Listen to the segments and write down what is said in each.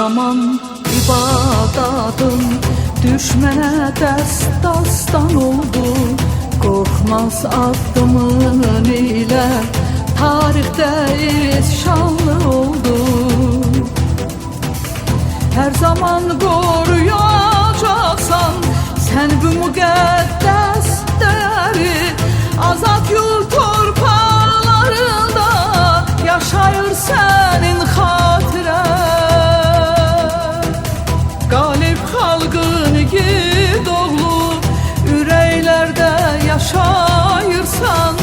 Kahraman ibadatım düşmene dastan oldu. Korkmaz addımın ile tarihte şanlı oldu. Her zaman koruyacaksan sen bu mukaddes değeri. Azat yurt torpaqlarında yaşayır senin hatıren. Galip halkın igid oğlu yüreklerde yaşayırsan,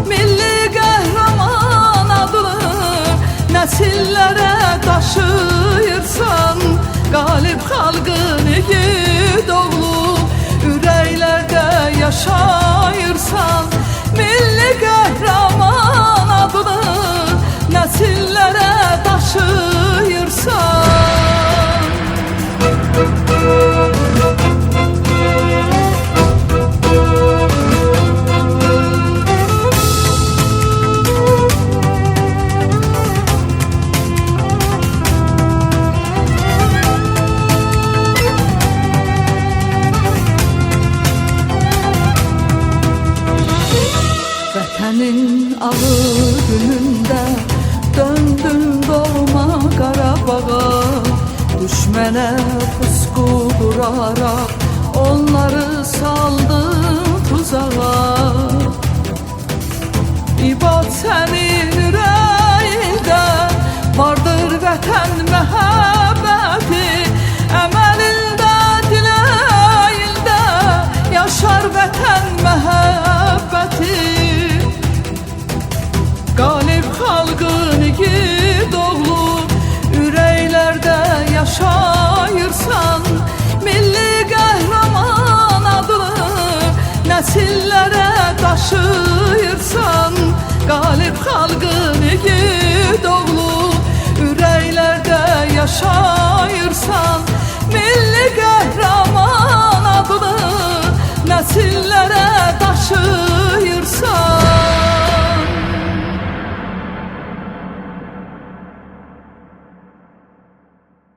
milli kahraman adını nesillere taşıyırsan. Galip halkın igid oğlu yüreklerde yaşayırsan, milli kahraman adını nesillere taşıyırsan. Vətənin ağır günündə döndün doğma Qarabağa. Düşmənə pusqu quraraq onları saldın tuzağa. İbad sənin ürəyində vardır vətən məhəbbəti. Əməlində, diləyində yaşar vətən məhəbbəti. Galip halkın igid oğlu yüreklerde yaşayırsan, milli kahraman adını nesillere taşıyırsan.